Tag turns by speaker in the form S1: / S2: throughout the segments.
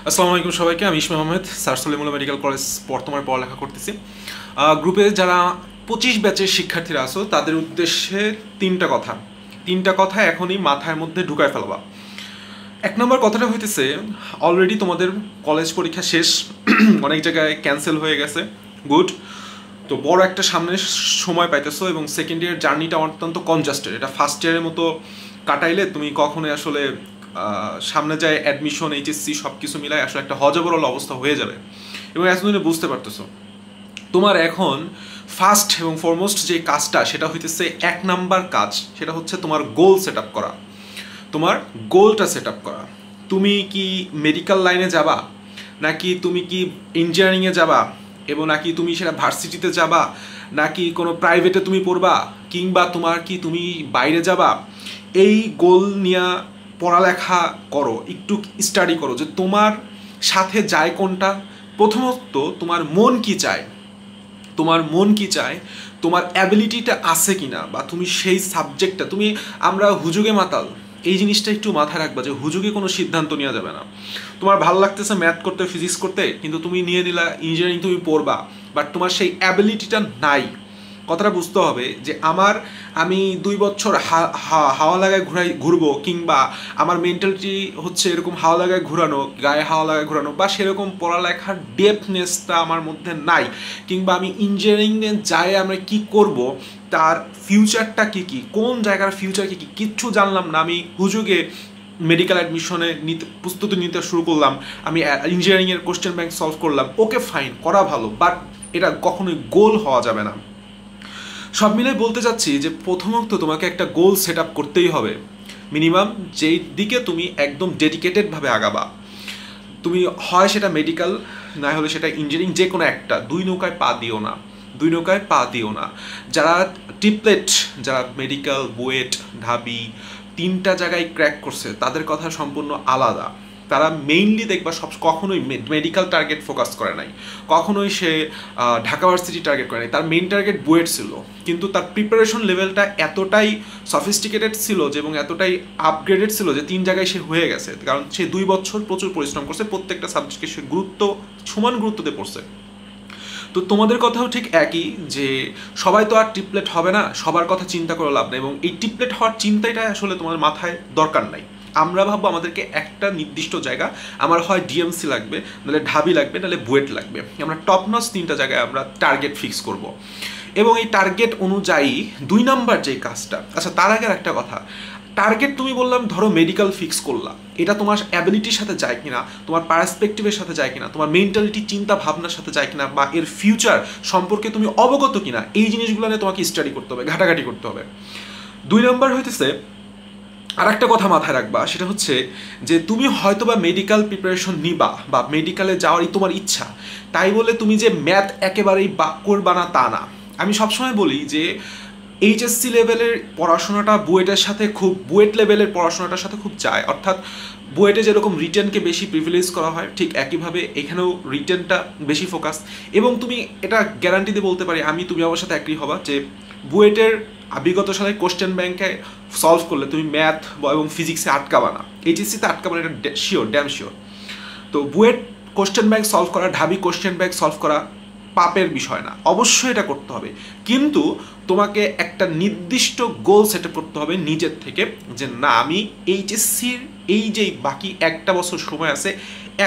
S1: আসসালামু আলাইকুম সবাইকে। আমি Ismail Ahmed, sir Salimullah medical college বর্তমানে পড়ালেখা করতেছি। গ্রুপে যারা 25 ব্যাচের শিক্ষার্থীরা আছো তাদের উদ্দেশ্যে তিনটা কথা এখনই মাথার মধ্যে ঢুকায় ফেলবা। এক নম্বর কথাটা হইতেছে, অলরেডি তোমাদের কলেজ পরীক্ষা শেষ, অনেক জায়গায় ক্যান্সেল হয়ে গেছে, গুড। তো বড় একটা সামনে সময় পাইতেছো এবং সেকেন্ড ইয়ার জার্নিটা অত্যন্ত কনজাস্টেড। এটা ফার্স্ট ইয়ারের মতো কাটাইলে তুমি কখনোই আসলে সামনে যায় অ্যাডমিশন, এইচএসসি সব কিছু মিলায় আসলে একটা হজবরল অবস্থা হয়ে যাবে এবং এতদিনে বুঝতে পারতেছো। তোমার এখন ফার্স্ট এবং ফরমোস্ট যে কাজটা সেটা হইতেছে, এক নাম্বার কাজ সেটা হচ্ছে তোমার গোল সেট আপ করা, তোমার গোলটা সেট আপ করা। তুমি কি মেডিকেল লাইনে যাবা, নাকি তুমি কি ইঞ্জিনিয়ারিংয়ে যাবা, এবং নাকি তুমি সেটা ভার্সিটিতে যাবা, নাকি কোনো প্রাইভেটে তুমি পড়বা, কিংবা তুমি বাইরে যাবা। এই গোল নিয়ে পড়ালেখা করো, একটু স্টাডি করো যে তোমার সাথে যায় কোনটা। প্রথমত তোমার মন কি চায়, তোমার অ্যাবিলিটিটা আছে কিনা, বা তুমি সেই সাবজেক্টটা আমরা হুজুগে মাতাল, এই জিনিসটা একটু মাথায় রাখবা যে হুজুগে কোনো সিদ্ধান্ত নেওয়া যাবে না। তোমার ভালো লাগতেছে ম্যাথ করতে, ফিজিক্স করতে, কিন্তু তুমি নিয়ে নিলা ইঞ্জিনিয়ারিং, তুমি পড়বা, বাট তোমার সেই অ্যাবিলিটিটা নাই। কথাটা বুঝতে হবে যে আমি 2 বছর হাওয়া লাগায় ঘুরবো, কিংবা আমার মেন্টালিটি হচ্ছে এরকম হাওয়া লাগায় ঘুরানো, গায়ে হাওয়া লাগায় ঘুরানো, বা সেরকম পড়ালেখার ডেপথনেসটা আমার মধ্যে নাই, কিংবা আমি ইঞ্জিনিয়ারিংয়ে যাই আমরা কি করব, তার ফিউচারটা কী, কোন জায়গার ফিউচার কী কিচ্ছু জানলাম না। আমি হুজুগে মেডিকেল অ্যাডমিশনে প্রস্তুতি নিতে শুরু করলাম, আমি ইঞ্জিনিয়ারিংয়ের কোশ্চেন ব্যাংক সলভ করলাম, ওকে ফাইন, করা ভালো, বাট এটা কখনোই গোল হওয়া যাবে না। সব মিলে বলতে চাচ্ছি যে প্রথমত তোমাকে একটা গোল সেট আপ করতেই হবে, মিনিমাম যেই দিকে তুমি একদম ডেডিকেটেডভাবে আগাবা। তুমি হয় সেটা মেডিকেল, না হলে সেটা ইঞ্জিনিয়ারিং, যে কোনো একটা। দুই নৌকায় পা দিও না। যারা টিপলেট, যারা মেডিকেল, বুয়েট, ঢাবি 3টা জায়গায় ক্র্যাক করছে, তাদের কথা সম্পূর্ণ আলাদা। তারা মেইনলি দেখবা কখনোই মেডিকেল টার্গেট ফোকাস করে নাই, কখনোই সে ঢাকা ভার্সিটি টার্গেট করে নাই। তার মেইন টার্গেট বুয়েট ছিল, কিন্তু তার প্রিপারেশন লেভেলটা এতটাই সফিস্টিকেটেড ছিল যে, এবং এতটাই আপগ্রেডেড ছিল যে 3 জায়গায় সে হয়ে গেছে, কারণ সে 2 বছর প্রচুর পরিশ্রম করছে, প্রত্যেকটা সাবজেক্টকে সে সমান গুরুত্ব দিয়ে পড়ছে। তো তোমাদের কথাও ঠিক একই, যে সবাই তো আর ট্রিপলেট হবে না, সবার কথা চিন্তা করে লাভ নেই, এবং এই ট্রিপলেট হওয়ার চিন্তাটা আসলে তোমার মাথায় দরকার নাই। আমরা ভাববো আমাদেরকে একটা নির্দিষ্ট জায়গা, আমার হয় ডিএমসি লাগবে, নাহলে ঢাবি লাগবে, নাহলে বুয়েট লাগবে। আমরা টপ নচ 3টা জায়গায় আমরা টার্গেট ফিক্স করব, এবং এই টার্গেট অনুযায়ী 2 নাম্বার যে কাজটা, আচ্ছা তার আগে একটা কথা, টার্গেট তুমি বললাম ধরো মেডিকেল ফিক্স করলা, এটা তোমার অ্যাবিলিটির সাথে যায় কিনা, তোমার পার্সপেক্টিভের সাথে যায় কিনা, তোমার মেন্টালিটি, চিন্তা ভাবনার সাথে যায় কিনা, বা এর ফিউচার সম্পর্কে তুমি অবগত কিনা, এই জিনিসগুলো নিয়ে তোমাকে স্টাডি করতে হবে, ঘাটাঘাটি করতে হবে। 2 নাম্বার হইতেছে, আর একটা কথা মাথায় রাখবা, সেটা হচ্ছে যে তুমি হয়তো বা মেডিকেল প্রিপারেশন নিবা, বা মেডিকেলে যাওয়ারই তোমার ইচ্ছা, তাই বলে তুমি যে ম্যাথ একেবারেই করবা না তা না। আমি সবসময় বলি যে এইচএসসি লেভেলের পড়াশোনাটা বুয়েট লেভেলের পড়াশোনাটার সাথে খুব যায়, অর্থাৎ বুয়েটে যেরকম রিটেনকে বেশি প্রিভিলেজ করা হয়, ঠিক একইভাবে এখানেও রিটেনটা বেশি ফোকাস। এবং তুমি এটা গ্যারান্টি দিয়ে বলতে পারি, তুমি আমার সাথে অ্যাগ্রি হবা যে বুয়েটের বিগত সালে কোশ্চেন ব্যাংকে সলভ করলে তুমি ম্যাথ এবং ফিজিক্সে আটকাবা না, এইচএসসিতে আটকাবা না, এটা শিওর, ড্যাম শিওর। তো বুয়েট কোশ্চেন ব্যাংক সলভ করা, ঢাবি কোশ্চেন ব্যাংক সলভ করা পাপের বিষয় না, অবশ্যই এটা করতে হবে, কিন্তু তোমাকে একটা নির্দিষ্ট গোল সেট আপ করতে হবে নিজের থেকে, যে না আমি এইচএসসির এই যে বাকি 1টা বছর সময় আছে,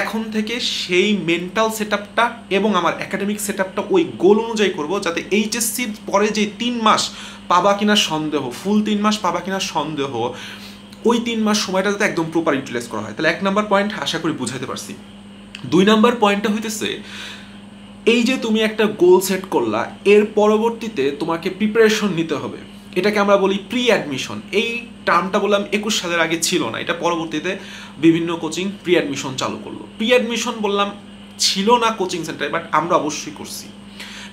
S1: এখন থেকে সেই মেন্টাল সেট আপটা এবং আমার একাডেমিক সেট আপটা ওই গোল অনুযায়ী করবো, যাতে এইচএসসির পরে যে 3 মাস পাবা কিনা সন্দেহ, ফুল 3 মাস পাবা কিনা সন্দেহ, ওই 3 মাস সময়টা যাতে একদম প্রপার ইউটিলাইজ করা হয়। তাহলে 1 নাম্বার পয়েন্ট আশা করি বুঝাইতে পারছি। 2 নাম্বার পয়েন্টটা হইতেছে, এই যে তুমি একটা গোল সেট করলা, এর পরবর্তীতে তোমাকে প্রিপারেশন নিতে হবে। এটাকে আমরা বলি প্রি অ্যাডমিশন। এই টার্মটা বললাম 21 সালের আগে ছিল না, এটা পরবর্তীতে বিভিন্ন কোচিং প্রি অ্যাডমিশন চালু করলো। প্রি অ্যাডমিশন বললাম ছিল না কোচিং সেন্টারে, বাট আমরা অবশ্যই করছি।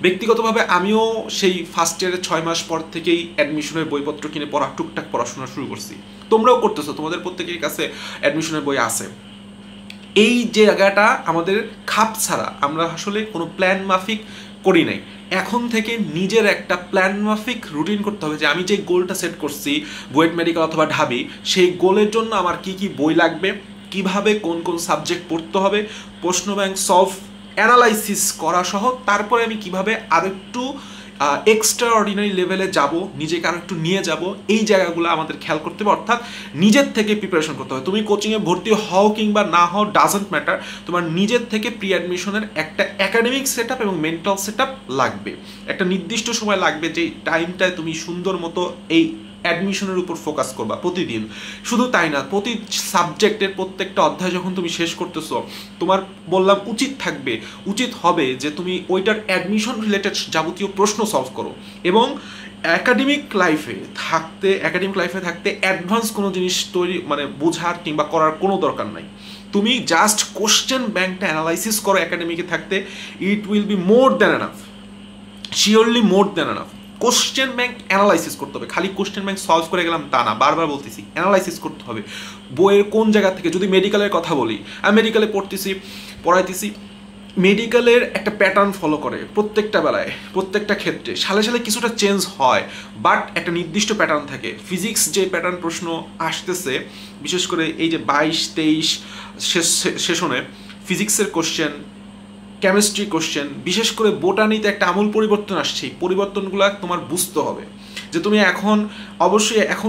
S1: ব্যক্তিগতভাবে আমিও সেই ফার্স্ট ইয়ারের 6 মাস পর থেকেই অ্যাডমিশনের বইপত্র কিনে টুকটাক পড়াশোনা শুরু করছি। তোমরাও করতেছো, তোমাদের প্রত্যেকের কাছে অ্যাডমিশনের বই আছে। এই যে জায়গাটা আমাদের খাপ ছাড়া, আমরা আসলে কোনো প্ল্যান মাফিক করি নাই। এখন থেকে নিজের একটা প্ল্যান মাফিক রুটিন করতে হবে, যে আমি যে গোলটা সেট করছি বুয়েট মেডিকেল অথবা ঢাবি, সেই গোলের জন্য আমার কি কি বই লাগবে, কিভাবে কোন কোন সাবজেক্ট পড়তে হবে, প্রশ্ন ব্যাংক সলভ অ্যানালাইসিস করা সহ, তারপরে আমি কিভাবে আরেকটু এক্সট্রা অর্ডিনারি লেভেলে যাব, নিজেকে আরও একটু নিয়ে যাব, এই জায়গাগুলো আমাদের খেয়াল করতে হবে। অর্থাৎ নিজের থেকে প্রিপারেশন করতে হবে। তুমি কোচিংয়ে ভর্তি হও কিংবা না হও ডাজন্ট ম্যাটার, তোমার নিজের থেকে প্রি অ্যাডমিশনের একটা একাডেমিক সেট আপ এবং মেন্টাল সেট আপ লাগবে। একটা নির্দিষ্ট সময় লাগবে যে টাইমটায় তুমি সুন্দর মতো এই অ্যাডমিশনের উপর ফোকাস করবা প্রতিদিন। শুধু তাই না, প্রতি সাবজেক্টের প্রত্যেকটা অধ্যায় যখন তুমি শেষ করতেছো, তোমার বললাম উচিত হবে যে তুমি ওইটার অ্যাডমিশন রিলেটেড যাবতীয় প্রশ্ন সলভ করো। এবং একাডেমিক লাইফে থাকতে অ্যাডভান্স কোনো জিনিস তৈরি মানে বোঝার কিংবা করার কোনো দরকার নাই। তুমি জাস্ট কোশ্চেন ব্যাংকটা অ্যানালাইসিস করো একাডেমিকে থাকতে, it will be more than enough, surely more than enough. Question bank analysis করতে হবে, খালি কোশ্চেন ব্যাংক সলভ করে গেলাম তা না, বারবার বলতেছি অ্যানালাইসিস করতে হবে। বইয়ের কোন জায়গা থেকে, যদি মেডিকেলের কথা বলি, আমি মেডিকেলে পড়াইতেছি, মেডিকেলের একটা প্যাটার্ন ফলো করে প্রত্যেকটা বেলায়, প্রত্যেকটা ক্ষেত্রে সালে সালে কিছুটা চেঞ্জ হয়, বাট একটা নির্দিষ্ট প্যাটার্ন থাকে। ফিজিক্স যে প্যাটার্ন প্রশ্ন আসতেছে, বিশেষ করে এই যে 22-23 সেশনে ফিজিক্সের কোশ্চেন, কেমিস্ট্রি কোশ্চেন, বিশেষ করে বোটানিতে একটা আমূল পরিবর্তন আসছে। এই পরিবর্তনগুলো তোমার বুঝতে হবে যে তুমি এখন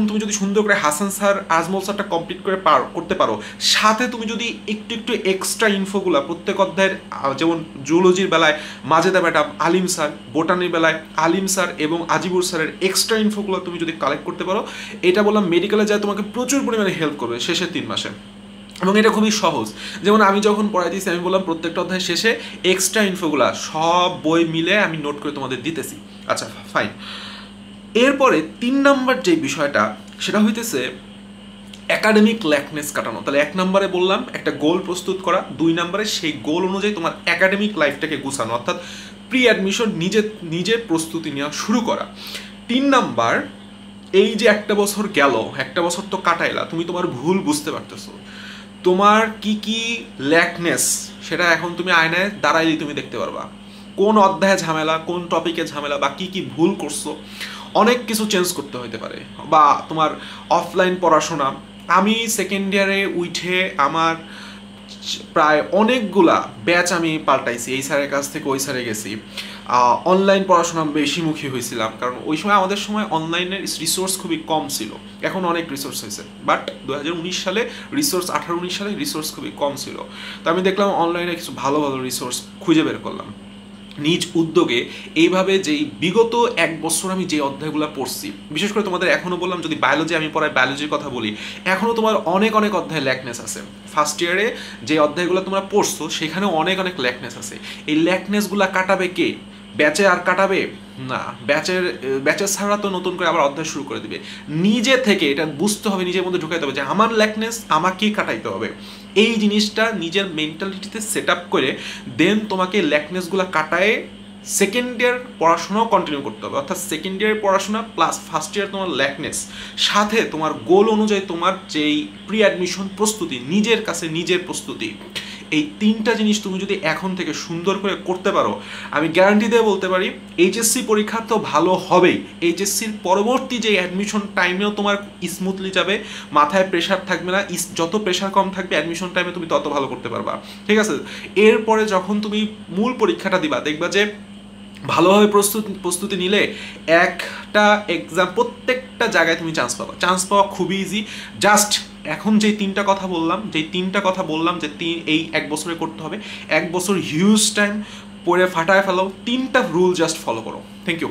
S1: তুমি যদি সুন্দর করে হাসান স্যার, আজমল স্যারটা কমপ্লিট করতে পারো, সাথে তুমি যদি একটু এক্সট্রা ইনফোগুলা প্রত্যেক অধ্যায়ের, যেমন জুলজির বেলায় মাজেদা ম্যাডাম, আলিম স্যার, বোটানির বেলায় আলিম স্যার এবং আজিবুর স্যারের এক্সট্রা ইনফোগুলো তুমি যদি কালেক্ট করতে পারো, এটা বললাম মেডিকেলে যায় তোমাকে প্রচুর পরিমাণে হেল্প করবে শেষের 3 মাসে। এবং এটা খুবই সহজ। যেমন আমি যখন পড়াইতেছি, আমি বললাম প্রত্যেকটা অধ্যায় শেষে এক্সট্রা ইনফোগুলা সব বই মিলে আমি নোট করে তোমাদের দিতেছি। আচ্ছা ফাইন। এরপরে 3 নাম্বার যে বিষয়টা, সেটা হইতেছে একাডেমিক ল্যাকনেস কাটানো। তাহলে 1 নম্বরে বললাম একটা গোল প্রস্তুত করা, 2 নম্বরে সেই গোল অনুযায়ী তোমার একাডেমিক লাইফটাকে গুছানো, অর্থাৎ প্রি অ্যাডমিশন নিজে প্রস্তুতি নেওয়া শুরু করা। 3 নাম্বার, এই যে একটা বছর গেল, একটা বছর তো কাটাইলা, তুমি তোমার ভুল বুঝতে পারতেছো, তোমার কি ল্যাকনেস সেটা এখন তুমি আয়নায় দাঁড়াইলেই তুমি দেখতে পারবা। কোন অধ্যায়ে ঝামেলা, কোন টপিকে ঝামেলা, বা কি ভুল করছো। অনেক কিছু চেঞ্জ করতে হতে পারে। বা তোমার অফলাইন পড়াশোনা, আমি সেকেন্ড ইয়ারে উঠে আমার প্রায় অনেকগুলা ব্যাচ আমি পাল্টাইছি, এই স্যারের কাছ থেকে ওই স্যারে গেছি। অনলাইন পড়াশোনা বেশিমুখী হয়েছিলাম, কারণ ওই সময় আমাদের সময় অনলাইনের রিসোর্স খুবই কম ছিল। এখন অনেক রিসোর্স হয়েছে, বাট 2019 সালে রিসোর্স, 18-19 সালে রিসোর্স খুবই কম ছিল। তো আমি দেখলাম অনলাইনে কিছু ভালো রিসোর্স খুঁজে বের করলাম নিজ উদ্যোগে। এইভাবে যেই বিগত 1 বছর আমি যে অধ্যায়গুলো পড়ছি, বিশেষ করে তোমাদের এখনও বললাম, যদি বায়োলজি আমি পড়াই, বায়োলজির কথা বলি, এখনও তোমার অনেক অধ্যায় ল্যাকনেস আছে। ফার্স্ট ইয়ারে যে অধ্যায়গুলো তোমরা পড়ছো সেখানে অনেক ল্যাকনেস আছে। এই ল্যাকনেসগুলো কাটাবে কে? ব্যাচে আর কাটাবে না। ব্যাচের ছাড়া তো নতুন করে আবার অধ্যায় শুরু করে দিবে। নিজে থেকে এটা বুঝতে হবে, নিজের মধ্যে ঢুকাইতে হবে যে আমার ল্যাকনেস আমাকেই কাটাইতে হবে। এই জিনিসটা নিজের মেন্টালিটিতে সেট আপ করে দেন তোমাকে ল্যাকনেসগুলো কাটায় সেকেন্ড ইয়ার পড়াশোনাও কন্টিনিউ করতে হবে। অর্থাৎ সেকেন্ড ইয়ারের পড়াশোনা প্লাস ফার্স্ট ইয়ার তোমার ল্যাকনেস, সাথে তোমার গোল অনুযায়ী তোমার যেই প্রি অ্যাডমিশন প্রস্তুতি, নিজের কাছে নিজের প্রস্তুতি, এই 3টা জিনিস তুমি যদি এখন থেকে সুন্দর করে করতে পারো, আমি গ্যারান্টি দিয়ে বলতে পারি এইচএসসি পরীক্ষা তো ভালো হবেই, এইচএসসির পরবর্তী যে অ্যাডমিশন টাইমেও তোমার স্মুথলি যাবে, মাথায় প্রেশার থাকবে না। যত প্রেশার কম থাকবে অ্যাডমিশন টাইমে তুমি তত ভালো করতে পারবা, ঠিক আছে? এরপরে যখন তুমি মূল পরীক্ষাটা দিবা, দেখবা যে ভালোভাবে প্রস্তুতি নিলে একটা এক্সাম প্রত্যেকটা জায়গায় তুমি চান্স পাওয়া খুবই ইজি। জাস্ট এখন যেই 3টা কথা বললাম যে এই 1 বছরে করতে হবে, 1 বছর হিউজ টাইম পড়ে ফাটায় ফেলো, 3টা রুল জাস্ট ফলো করো। Thank you.